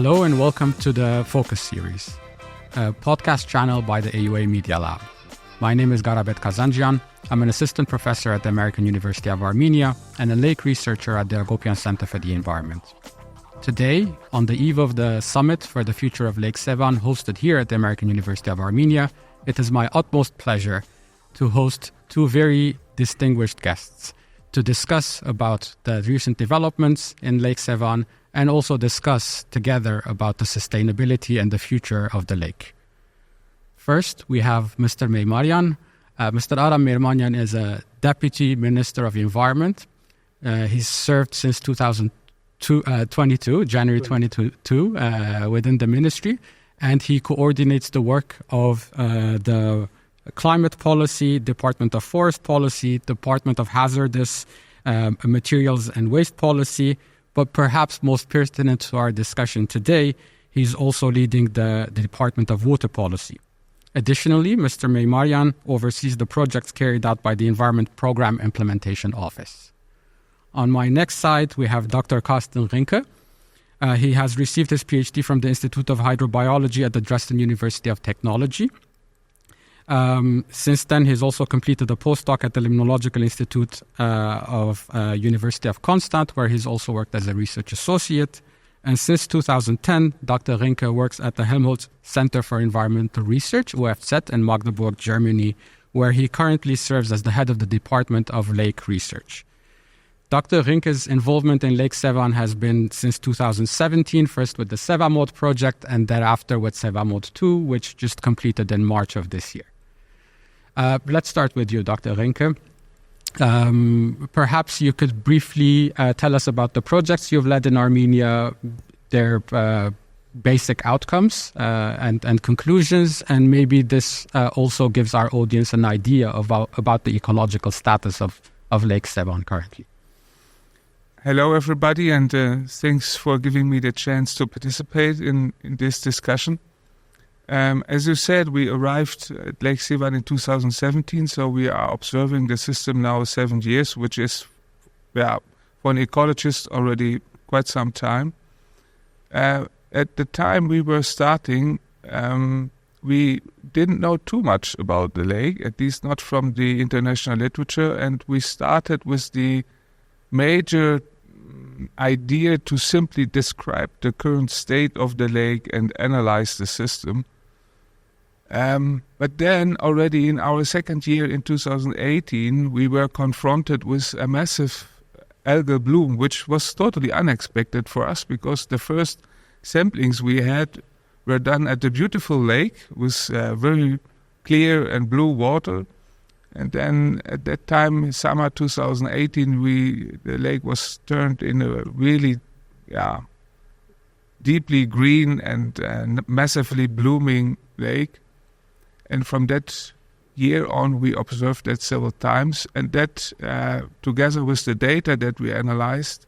Hello and welcome to the Focus series, a podcast channel by the AUA Media Lab. My name is Garabet Kazanjian. I'm an assistant professor at the American University of Armenia and a lake researcher at the Acopian for the Environment. Today, on the eve of the Summit for the Future of Lake Sevan hosted here at the American University of Armenia, it is my utmost pleasure to host two very distinguished guests to discuss about the recent developments in Lake Sevan and also discuss together about the sustainability and the future of the lake. First, we have Mr. Meymaryan. Mr. Aram Meymaryan is a Deputy Minister of Environment. He's served since 2022, January 2022, within the ministry, and he coordinates the work of the Climate Policy, Department of Forest Policy, Department of Hazardous Materials and Waste Policy, but perhaps most pertinent to our discussion today, he's also leading the Department of Water Policy. Additionally, Mr. Meymaryan oversees the projects carried out by the Environment Program Implementation Office. On my next side, we have Dr. Karsten Rinke. He has received his PhD from the Institute of Hydrobiology at the Dresden University of Technology. Since then, he's also completed a postdoc at the Limnological Institute of University of Constance, where he's also worked as a research associate. And since 2010, Dr. Rinke works at the Helmholtz-Center for Environmental Research, UFZ, in Magdeburg, Germany, where he currently serves as the head of the Department of Lake Research. Dr. Rinke's involvement in Lake Sevan has been since 2017, first with the Sevamod project and thereafter with Sevamod 2, which just completed in March of this year. Let's start with you, Dr. Rinke. Perhaps you could briefly tell us about the projects you've led in Armenia, their basic outcomes and conclusions, and maybe this also gives our audience an idea about the ecological status of Lake Sevan currently. Hello, everybody, and thanks for giving me the chance to participate in this discussion. As you said, we arrived at Lake Sevan in 2017, so we are observing the system now 7 years, which is, for an ecologist, already quite some time. At the time we were starting, we didn't know too much about the lake, at least not from the international literature, and we started with the major idea to simply describe the current state of the lake and analyze the system. But then already in our second year in 2018, we were confronted with a massive algal bloom, which was totally unexpected for us because the first samplings we had were done at the beautiful lake with very clear and blue water. And then at that time, summer 2018, the lake was turned in a really deeply green and massively blooming lake. And from that year on, we observed that several times. And that, together with the data that we analyzed,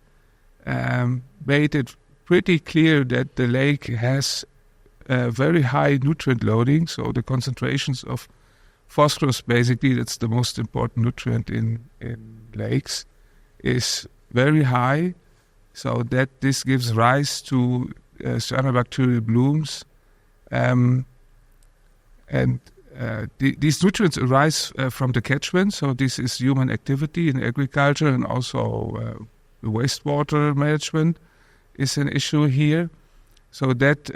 made it pretty clear that the lake has very high nutrient loading. So the concentrations of phosphorus, basically, that's the most important nutrient in lakes, is very high. So that this gives rise to cyanobacterial blooms. These nutrients arise from the catchment, so this is human activity in agriculture, and also wastewater management is an issue here. So that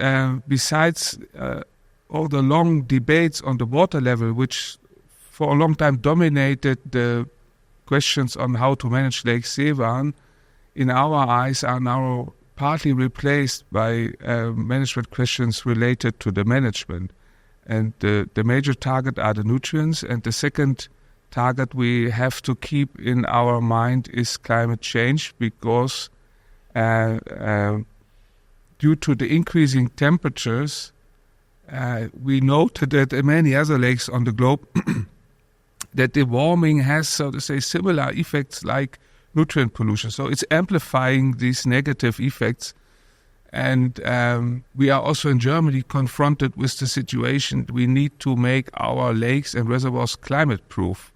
besides all the long debates on the water level, which for a long time dominated the questions on how to manage Lake Sevan, in our eyes are now partly replaced by management questions related to the management. And the major target are the nutrients, and the second target we have to keep in our mind is climate change, because due to the increasing temperatures, we noted that in many other lakes on the globe that the warming has, so to say, similar effects like nutrient pollution. So it's amplifying these negative effects. And we are also in Germany confronted with the situation we need to make our lakes and reservoirs climate-proof.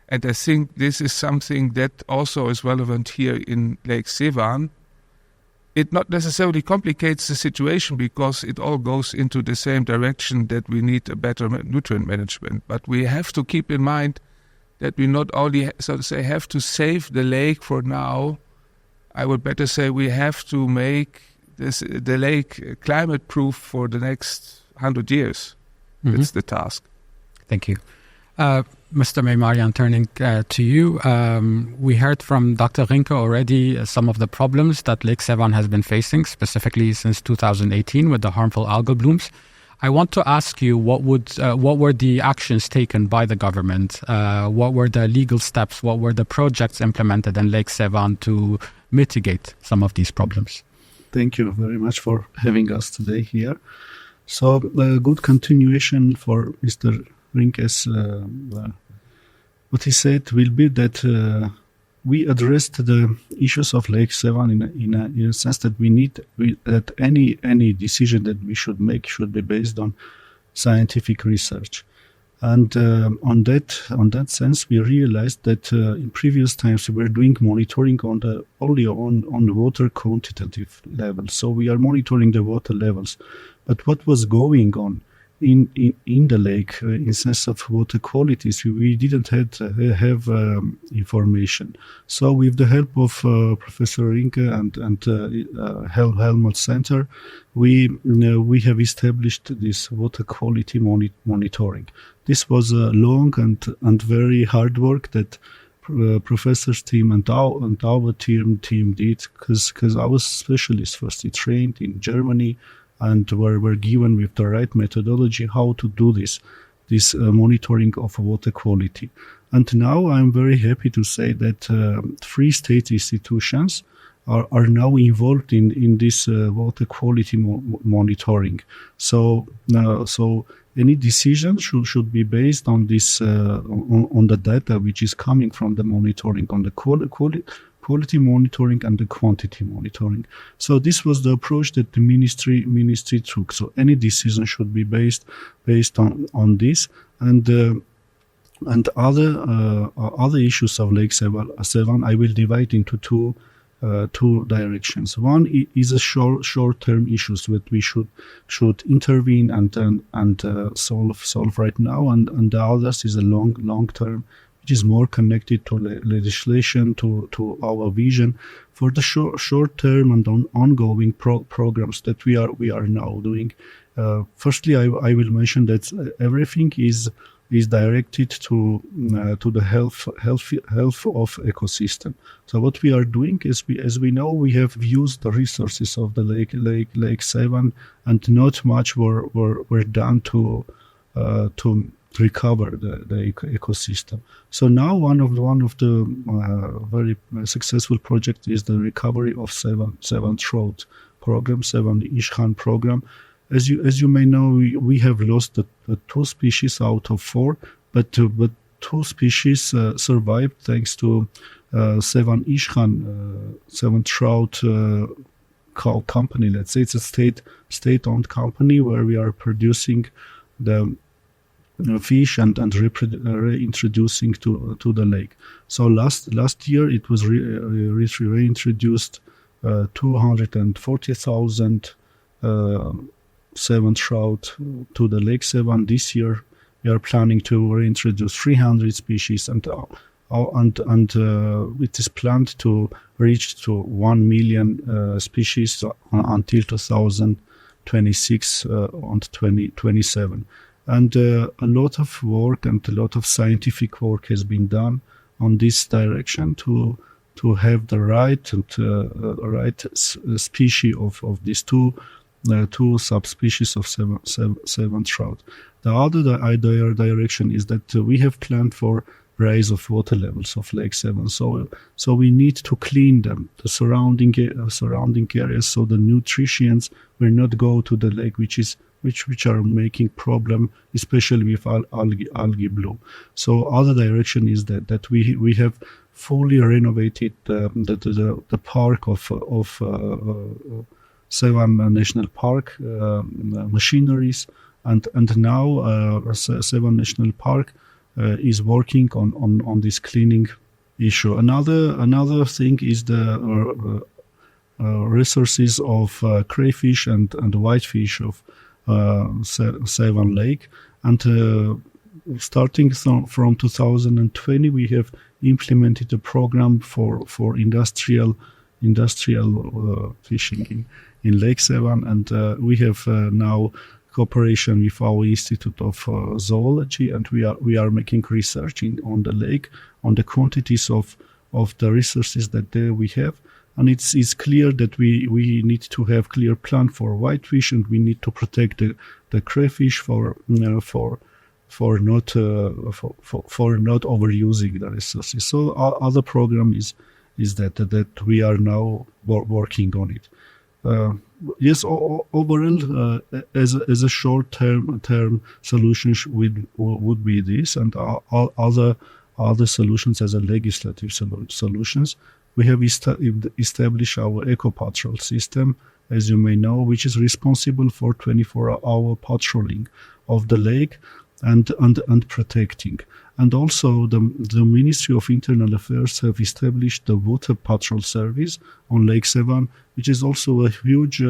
And I think this is something that also is relevant here in Lake Sevan. it not necessarily complicates the situation because it all goes into the same direction that we need a better nutrient management. But we have to keep in mind that we not only, so to say, have to save the lake for now. I would better say we have to make the lake climate-proof for the next 100 years. That's the task. Thank you. Mr. Meymaryan, turning to you, we heard from Dr. Rinke already some of the problems that Lake Sevan has been facing, specifically since 2018 with the harmful algal blooms. I want to ask you, what were the actions taken by the government? What were the legal steps? What were the projects implemented in Lake Sevan to mitigate some of these problems? Thank you very much for having us today here. So, a good continuation for Mr. Rinke's, what he said will be that we addressed the issues of Lake Sevan in a sense that that any decision that we should make should be based on scientific research, and on that sense we realized that in previous times we were doing monitoring only on the water quantitative level. So we are monitoring the water levels, but what was going on in the lake in sense of water qualities, we didn't have information. So with the help of Professor Rinke and Helmholtz-Center, we have established this water quality monitoring. This was a long and very hard work that professor's team and our team did, because our specialists firstly trained in Germany and were given with the right methodology how to do this monitoring of water quality. And now I'm very happy to say that 3 state institutions are now involved in this water quality monitoring. So any decision should be based on this on the data which is coming from the monitoring, on the quality monitoring and the quantity monitoring. So this was the approach that the ministry took. So any decision should be based on this, and other issues of Lake Sevan I will divide into two directions. One is a short-term issues that we should intervene and solve right now, and the others is a long-term, which is more connected to legislation, to our vision for the short term and ongoing programs that we are now doing. Firstly, I will mention that everything is directed to the health of ecosystem. So what we are doing is, as we know, we have used the resources of the Lake Sevan, and not much were done to recover the ecosystem. So now one of the very successful projects is the recovery of Sevan trout program, Sevan Ishkan program. As you may know, we have lost the 2 species out of 4, but 2 species survived thanks to Sevan Ishkan, Sevan trout company. Let's say it's a state-owned company where we are producing the fish and reintroducing to the lake. So last year it was reintroduced 240,000 Sevan trout to the Lake Sevan. This year we are planning to reintroduce 300 species, and it is planned to reach to 1 million species until 2026 and 2027. And a lot of work and a lot of scientific work has been done on this direction to have the right species of these two subspecies of Sevan trout. The other direction is that we have planned for rise of water levels of Lake Sevan. So we need to clean them, the surrounding areas, so the nutrients will not go to the lake, which are making problem, especially with algae bloom. So other direction is that we have fully renovated the park of Sevan National Park machineries, and now Sevan National Park is working on this cleaning issue. Another thing is resources of crayfish and whitefish of Sevan Lake. And starting from 2020, we have implemented a program for industrial fishing in Lake Sevan, and we have now cooperation with our Institute of Zoology, and we are making research on the lake, on the quantities of the resources that there we have. And it's clear that we need to have clear plan for whitefish, and we need to protect the crayfish for not overusing the resources. So our other program is that we are now working on it. Yes, overall, as a short-term solution would be this, and other solutions as a legislative solutions. We have established our Eco Patrol system, as you may know, which is responsible for 24-hour patrolling of the lake and protecting. And also the Ministry of Internal Affairs have established the Water Patrol Service on Lake Sevan, which is also a huge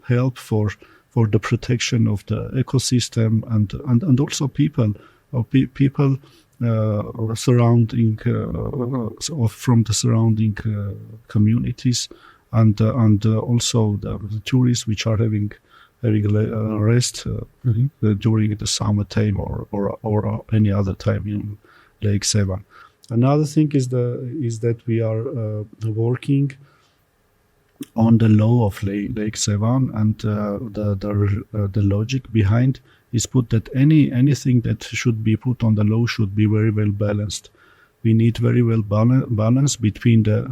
help for the protection of the ecosystem and also people surrounding from the surrounding communities and also the tourists which are having rest during the summer time or any other time in Lake Sevan. Another thing is that we are working on the law of Lake Sevan, and the logic behind is put that anything that should be put on the law should be very well balanced. We need very well balance between the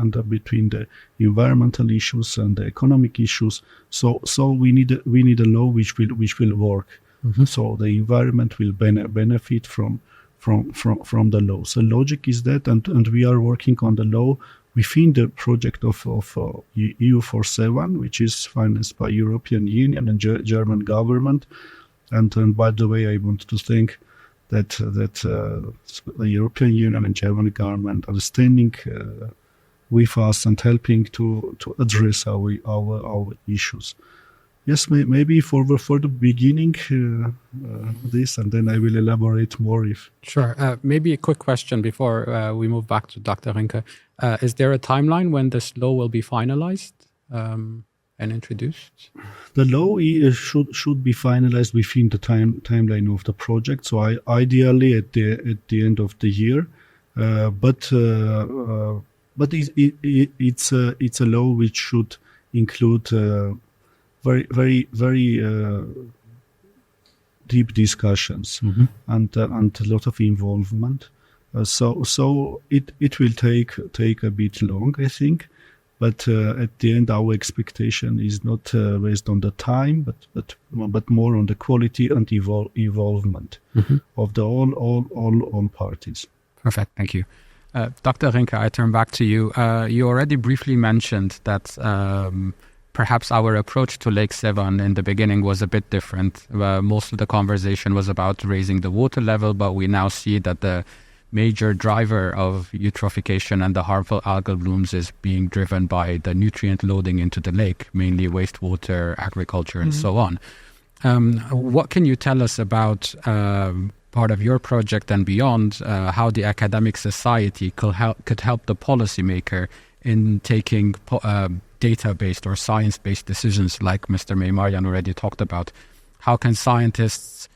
environmental issues and the economic issues. So we need a law which will work. So the environment will benefit from the law. So logic is that, and we are working on the law within the project of EU47, which is financed by European Union and German government. And by the way, I want to thank that the European Union and German government are standing with us and helping to address our issues. Yes, maybe for the beginning this, and then I will elaborate more if... Sure. Maybe a quick question before we move back to Dr. Rinke. Is there a timeline when this law will be finalized and introduced? The law should be finalized within the timeline of the project. So ideally at the end of the year, but it's a law which should include very deep discussions and a lot of involvement. So it will take a bit long, I think. But at the end, our expectation is not based on the time, but more on the quality and involvement of the all parties. Perfect, thank you, Dr. Rinke. I turn back to you. You already briefly mentioned that perhaps our approach to Lake Sevan in the beginning was a bit different. Most of the conversation was about raising the water level, but we now see that the major driver of eutrophication and the harmful algal blooms is being driven by the nutrient loading into the lake, mainly wastewater, agriculture, and so on. What can you tell us about part of your project and beyond, how the academic society could help the policymaker in taking data-based or science-based decisions like Mr. Meymaryan already talked about? How can scientists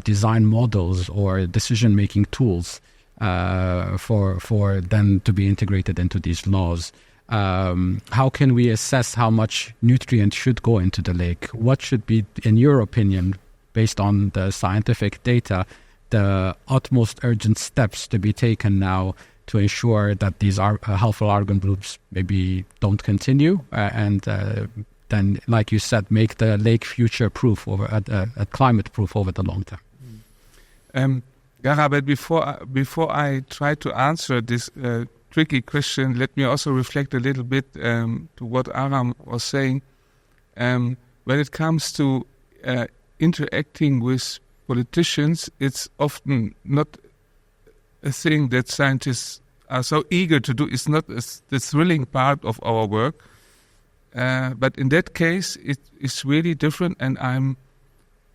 design models or decision-making tools for them to be integrated into these laws? How can we assess how much nutrient should go into the lake? What should be, in your opinion, based on the scientific data, the utmost urgent steps to be taken now to ensure that these harmful algal blooms maybe don't continue and then, like you said, make the lake future-proof or climate-proof over the long term? Garabet, before I try to answer this tricky question, let me also reflect a little bit to what Aram was saying. When it comes to interacting with politicians, it's often not a thing that scientists are so eager to do. It's not the thrilling part of our work. But in that case, it is really different, and I'm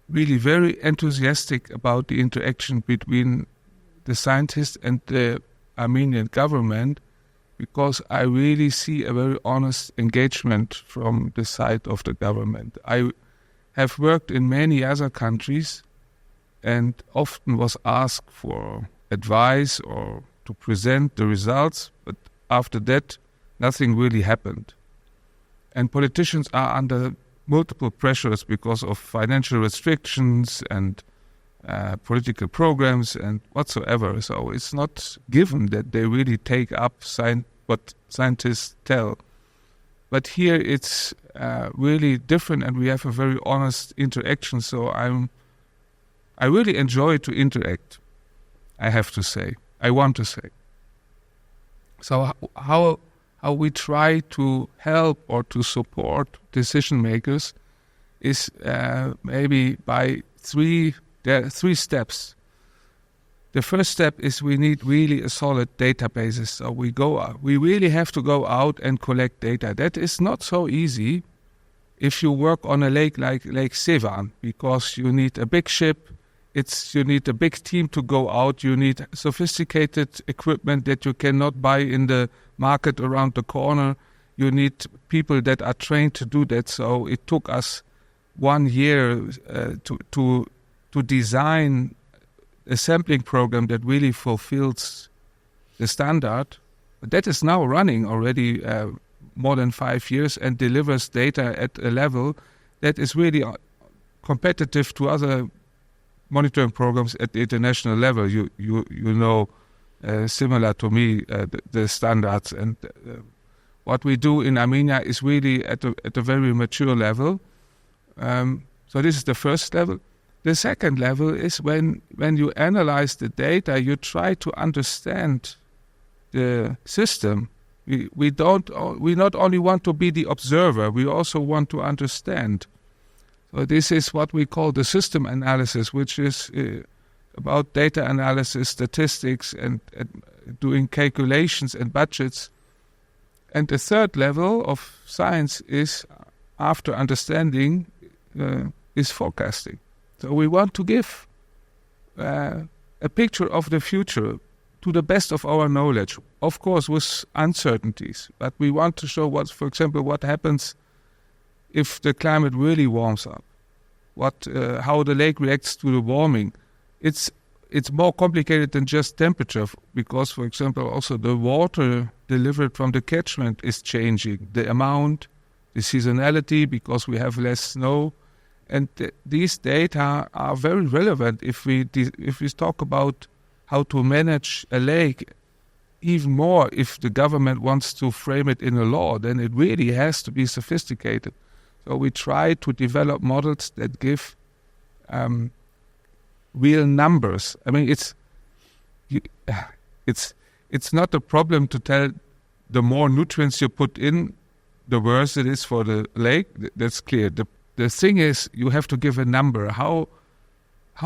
really very enthusiastic about the interaction between the scientists and the Armenian government, because I really see a very honest engagement from the side of the government. I have worked in many other countries and often was asked for advice or to present the results, but after that, nothing really happened. And politicians are under multiple pressures because of financial restrictions and political programs and whatsoever. So it's not given that they really take up what scientists tell. But here it's really different, and we have a very honest interaction. So I really enjoy to interact, I have to say. I want to say. So how we try to help or to support decision makers is maybe by there are three steps. The first step is we need really a solid databases. So we really have to go out and collect data. That is not so easy if you work on a lake like Lake Sevan, because you need a big ship. You need a big team to go out. You need sophisticated equipment that you cannot buy in the market around the corner. You need people that are trained to do that. So it took us 1 year to design a sampling program that really fulfills the standard. But that is now running already more than 5 years and delivers data at a level that is really competitive to other monitoring programs at the international level. You know, similar to me, the standards, and what we do in Armenia is really at a very mature level. So this is the first level. The second level is when you analyze the data, you try to understand the system. We not only want to be the observer, we also want to understand. So this is what we call the system analysis, which is about data analysis, statistics, and doing calculations and budgets. And the third level of science is, after understanding, is forecasting. So we want to give a picture of the future to the best of our knowledge, of course with uncertainties. But we want to show for example, what happens if the climate really warms up, how the lake reacts to the warming. It's more complicated than just temperature, because, for example, also the water delivered from the catchment is changing, the amount, the seasonality, because we have less snow. And these data are very relevant if we talk about how to manage a lake. Even more, if the government wants to frame it in a law, then it really has to be sophisticated. So we try to develop models that give real numbers. I mean, it's not a problem to tell the more nutrients you put in, the worse it is for the lake. That's clear. The thing is, you have to give a number. How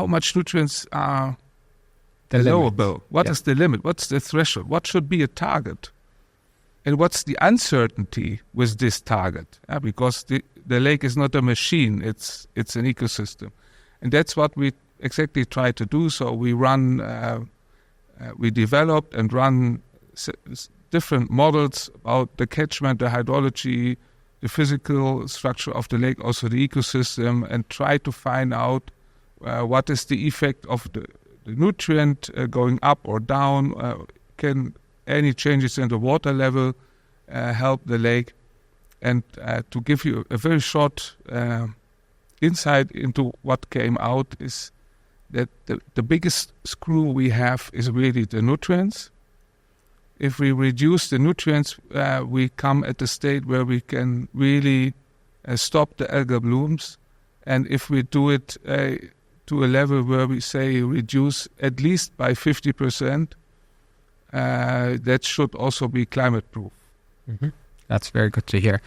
much nutrients are allowable? What is the limit? What's the threshold? What should be a target? And what's the uncertainty with this target? Because the lake is not a machine; it's an ecosystem, and that's what we exactly try to do. So we developed and run different models about the catchment, the hydrology, the physical structure of the lake, also the ecosystem, and try to find out what is the effect of the nutrient going up or down. Can any changes in the water level help the lake? And to give you a very short insight into what came out is that the biggest screw we have is really the nutrients. If we reduce the nutrients, we come at a state where we can really stop the algal blooms. And if we do it to a level where we say reduce at least by 50%, that should also be climate-proof. Mm-hmm. That's very good to hear.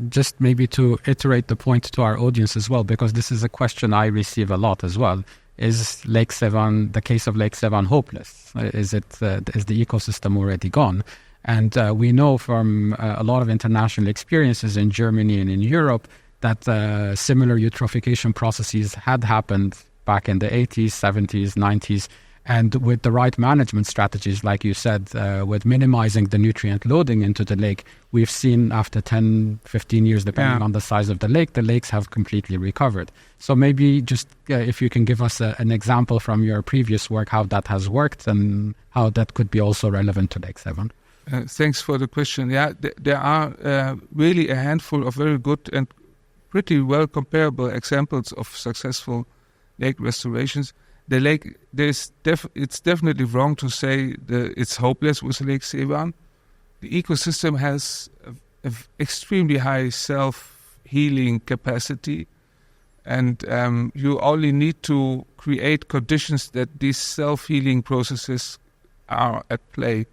Just maybe to iterate the point to our audience as well, because this is a question I receive a lot as well. Is Lake Sevan, the case of Lake Sevan, hopeless? Is the ecosystem already gone? And we know from a lot of international experiences in Germany and in Europe that similar eutrophication processes had happened back in the 80s, 70s, 90s. And with the right management strategies, like you said, with minimizing the nutrient loading into the lake, we've seen after 10, 15 years, depending on the size of the lakes have completely recovered. So maybe just if you can give us an example from your previous work, how that has worked and how that could be also relevant to Lake Sevan. Thanks for the question. Yeah, there are really a handful of very good and pretty well comparable examples of successful lake restorations. The lake, it's definitely wrong to say it's hopeless with Lake Sevan. The ecosystem has an extremely high self-healing capacity, and you only need to create conditions that these self-healing processes are at play.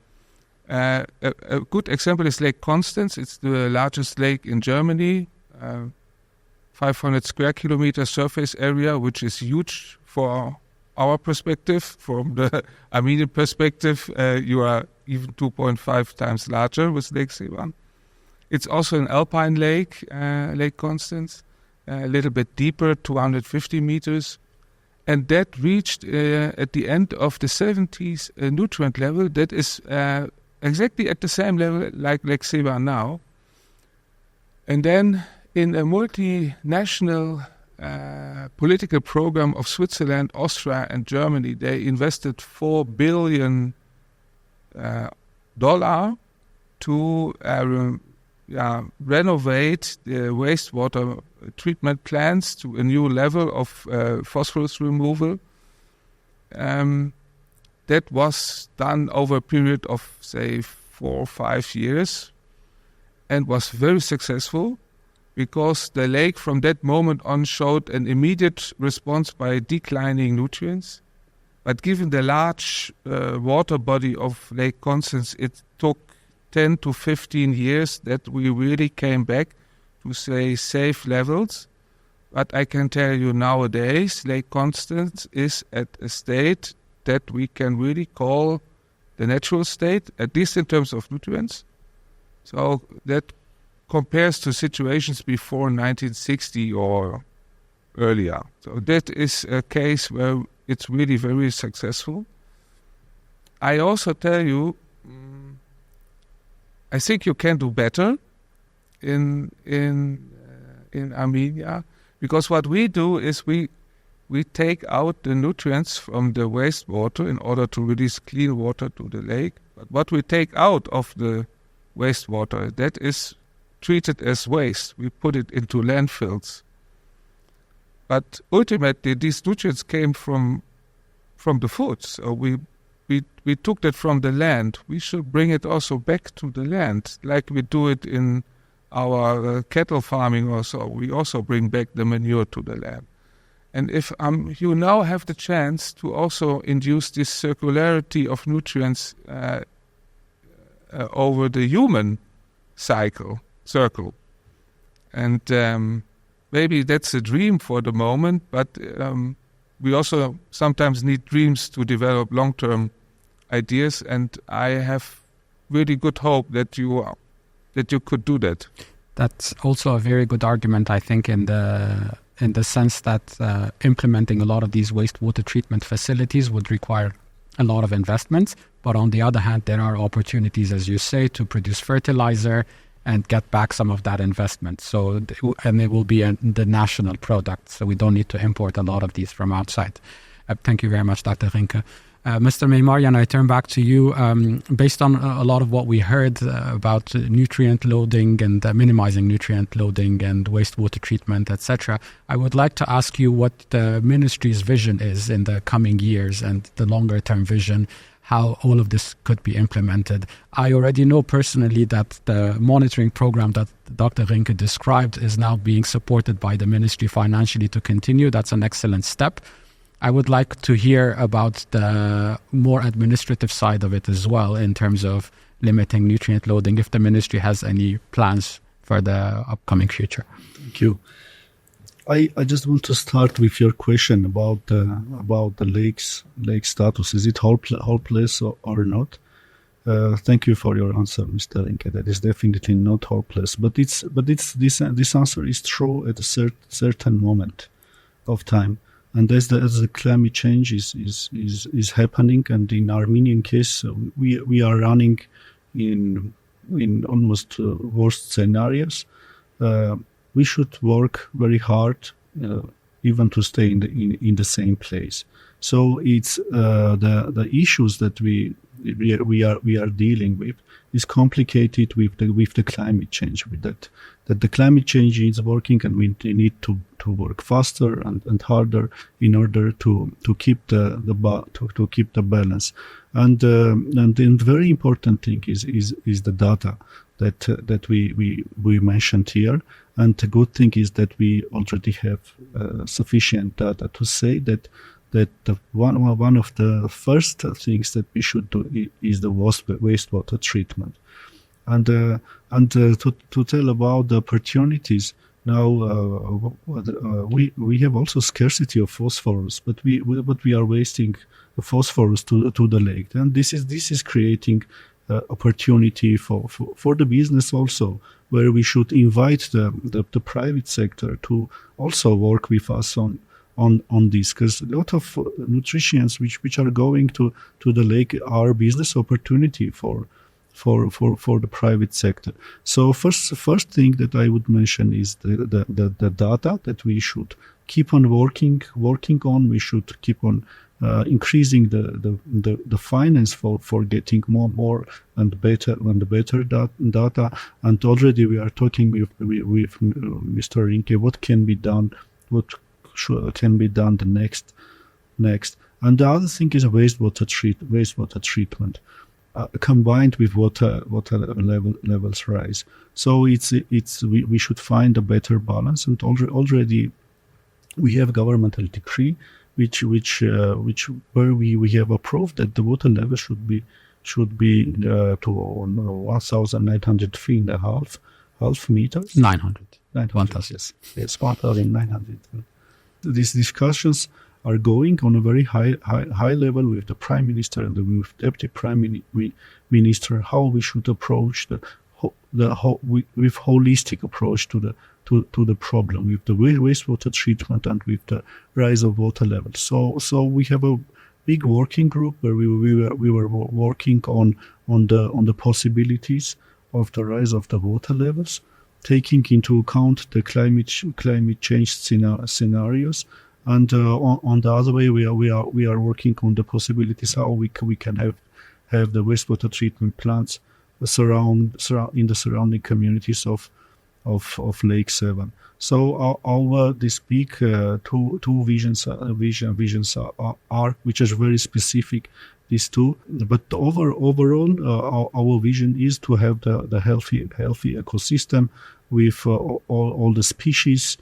A good example is Lake Constance. It's the largest lake in Germany, 500 square kilometer surface area, which is huge for our perspective. From the Armenian perspective, you are even 2.5 times larger with Lake Sevan. It's also an alpine lake, Lake Constance, a little bit deeper, 250 meters. And that reached, at the end of the 70s, a nutrient level that is exactly at the same level like Lake Sevan now. And then in a multinational political program of Switzerland, Austria, and Germany, they invested $4 billion to renovate the wastewater treatment plants to a new level of phosphorus removal. That was done over a period of, say, 4 or 5 years and was very successful, because the lake from that moment on showed an immediate response by declining nutrients. But given the large water body of Lake Constance, it took 10 to 15 years that we really came back to, say, safe levels. But I can tell you nowadays, Lake Constance is at a state that we can really call the natural state, at least in terms of nutrients. So that compares to situations before 1960 or earlier. So that is a case where it's really very successful. I also tell you, I think you can do better in Armenia, because what we do is we take out the nutrients from the wastewater in order to release clean water to the lake. But what we take out of the wastewater, that is treated as waste. We put it into landfills. But ultimately, these nutrients came from the food. So we took that from the land. We should bring it also back to the land, like we do it in our cattle farming also. We also bring back the manure to the land. And if you now have the chance to also induce this circularity of nutrients over the human circle, and maybe that's a dream for the moment, but we also sometimes need dreams to develop long-term ideas, and I have really good hope that you could do that. That's also a very good argument, I think, in the sense that implementing a lot of these wastewater treatment facilities would require a lot of investments. But on the other hand, there are opportunities, as you say, to produce fertilizer and get back some of that investment. So, and it will be the national product. So we don't need to import a lot of these from outside. Thank you very much, Dr. Rinke. Mr. Meymaryan, I turn back to you. Based on a lot of what we heard about nutrient loading and minimizing nutrient loading and wastewater treatment, etc., I would like to ask you what the ministry's vision is in the coming years and the longer term vision, how all of this could be implemented. I already know personally that the monitoring program that Dr. Rinke described is now being supported by the ministry financially to continue. That's an excellent step. I would like to hear about the more administrative side of it as well, in terms of limiting nutrient loading, if the ministry has any plans for the upcoming future. Thank you. I just want to start with your question about the lake status. Is it hopeless or not? Thank you for your answer, Mr. Rinke. That is definitely not hopeless, but this answer is true at a certain moment of time. And as the climate change is happening, and in Armenian case, we are running in almost worst scenarios. We should work very hard, even to stay in the same place. So it's the issues that we are dealing with is complicated with the climate change. With that the climate change is working, and we need to work faster and harder in order to keep the balance. And the very important thing is the data that we mentioned here. And the good thing is that we already have sufficient data to say that one of the first things that we should do is the wastewater treatment, and to tell about the opportunities. Now we have also scarcity of phosphorus, but we are wasting the phosphorus to the lake, and this is creating opportunity for the business also, where we should invite the private sector to also work with us on this, because a lot of nutrients which are going to the lake are business opportunity for the private sector. So first thing that I would mention is the data that we should keep on working on. We should keep on increasing the finance for getting more and better data. And already we are talking with Mr. Rinke what can be done, can be done the next. And the other thing is wastewater treatment combined with water levels rise. So we should find a better balance, and already we have governmental decree which where we have approved that the water level should be to 1,900 feet and a half meters. 900. 1,000. Yes, 1,900. These discussions are going on a very high level with the Prime Minister and with Deputy Prime Minister, how we should approach with holistic approach to the problem, with the wastewater treatment and with the rise of water levels. So we have a big working group where we were working on the possibilities of the rise of the water levels, taking into account the climate change scenarios, and on the other way we are working on the possibilities how we can have the wastewater treatment plants surround in the surrounding communities of Lake Sevan. So our this big two visions are which is very specific, these two. But overall, our vision is to have the healthy ecosystem with all the species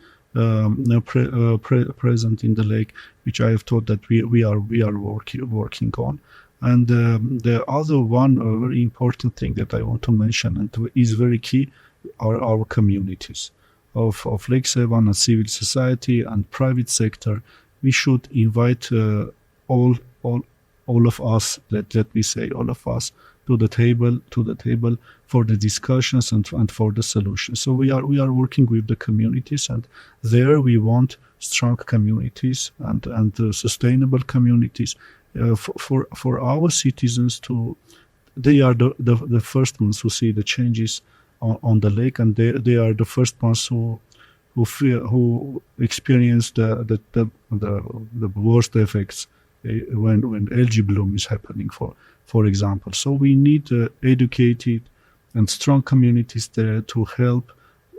present in the lake, which I have thought that we are working on. And the other one very important thing that I want to mention and is very key are our communities of Lake Sevan and civil society and private sector. We should invite all of us, let me say all of us, to the table for the discussions and for the solutions. So we are working with the communities, and there we want strong communities and sustainable communities for our citizens to. They are the first ones who see the changes on the lake, and they are the first ones who experience the worst effects when algae bloom is happening, for example. So we need educated and strong communities there to help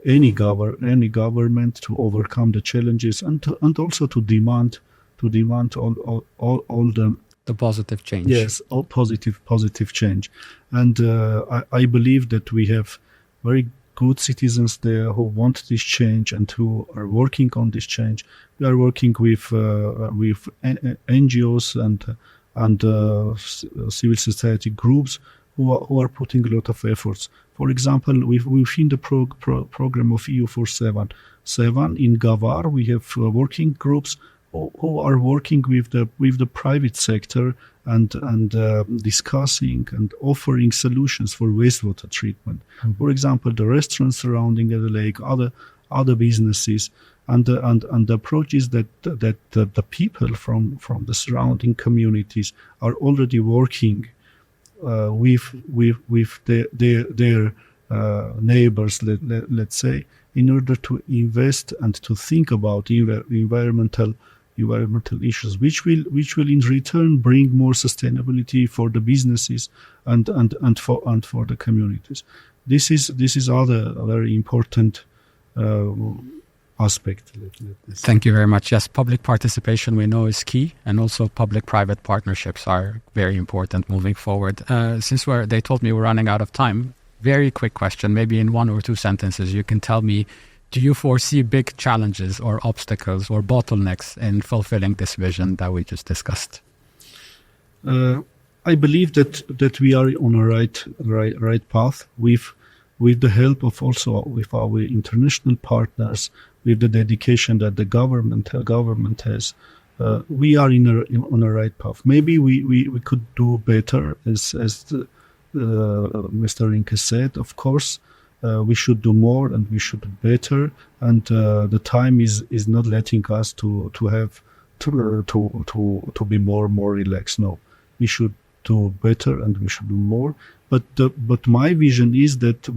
any government to overcome the challenges and also to demand all the positive change. Yes, all positive change. And I believe that we have very good citizens there who want this change and who are working on this change. We are working with NGOs and civil society groups who are putting a lot of efforts. For example, within the program of EU for Sevan in Gavar, we have working groups who are working with the private sector and discussing and offering solutions for wastewater treatment. Mm-hmm. For example, the restaurants surrounding the lake, other businesses, and the approach is that the people from the surrounding communities are already working with their neighbors, let's say, in order to invest and to think about environmental issues, which will in return bring more sustainability for the businesses and for the communities. This is other very important aspect. Thank you very much. Yes, public participation we know is key, and also public-private partnerships are very important moving forward. Since they told me we're running out of time, very quick question, maybe in 1 or 2 sentences, you can tell me, do you foresee big challenges or obstacles or bottlenecks in fulfilling this vision that we just discussed? I believe that we are on a right path with the help of also with our international partners, with the dedication that the government has. We are on a right path. Maybe we could do better, as Mr. Rinke said. Of course, we should do more and we should do better. And the time is not letting us to be more relaxed. No, we should do better and we should do more. But my vision is that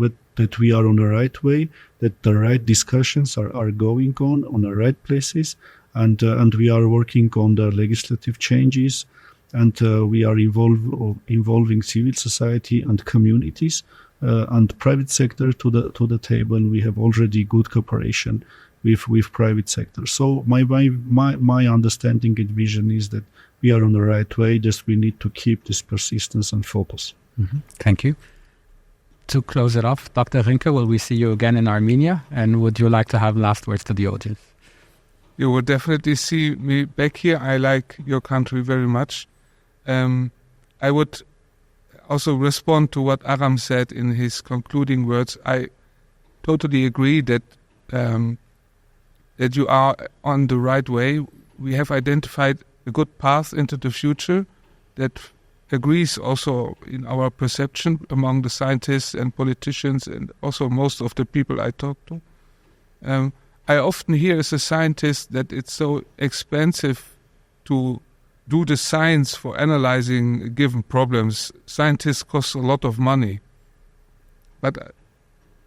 we are on the right way, that the right discussions are going on the right places, and we are working on the legislative changes, and we are involving civil society and communities and private sector to the table. And we have already good cooperation with private sector. So my understanding and vision is that we are on the right way. Just we need to keep this persistence and focus. Mm-hmm. Thank you. To close it off, Dr. Rinke, will we see you again in Armenia? And would you like to have last words to the audience? You will definitely see me back here. I like your country very much. I would also respond to what Aram said in his concluding words. I totally agree that you are on the right way. We have identified a good path into the future that agrees also in our perception among the scientists and politicians and also most of the people I talk to. I often hear as a scientist that it's so expensive to do the science for analyzing given problems. Scientists cost a lot of money. But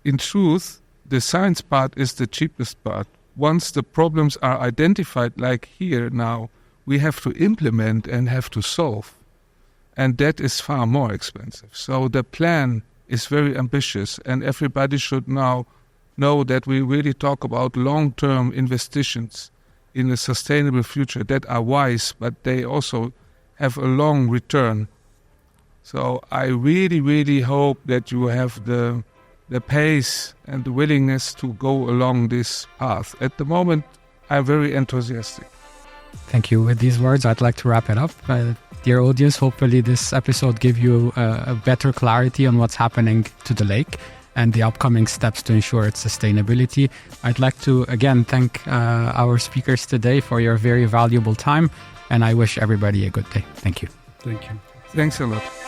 in truth, the science part is the cheapest part. Once the problems are identified, like here now, we have to implement and have to solve. And that is far more expensive. So the plan is very ambitious, and everybody should now know that we really talk about long-term investitions in a sustainable future that are wise, but they also have a long return. So I really, really hope that you have the pace and the willingness to go along this path. At the moment, I'm very enthusiastic. Thank you. With these words, I'd like to wrap it up. Dear audience, hopefully this episode gave you a better clarity on what's happening to the lake and the upcoming steps to ensure its sustainability. I'd like to again thank our speakers today for your very valuable time, and I wish everybody a good day. Thank you. Thank you. Thanks a lot.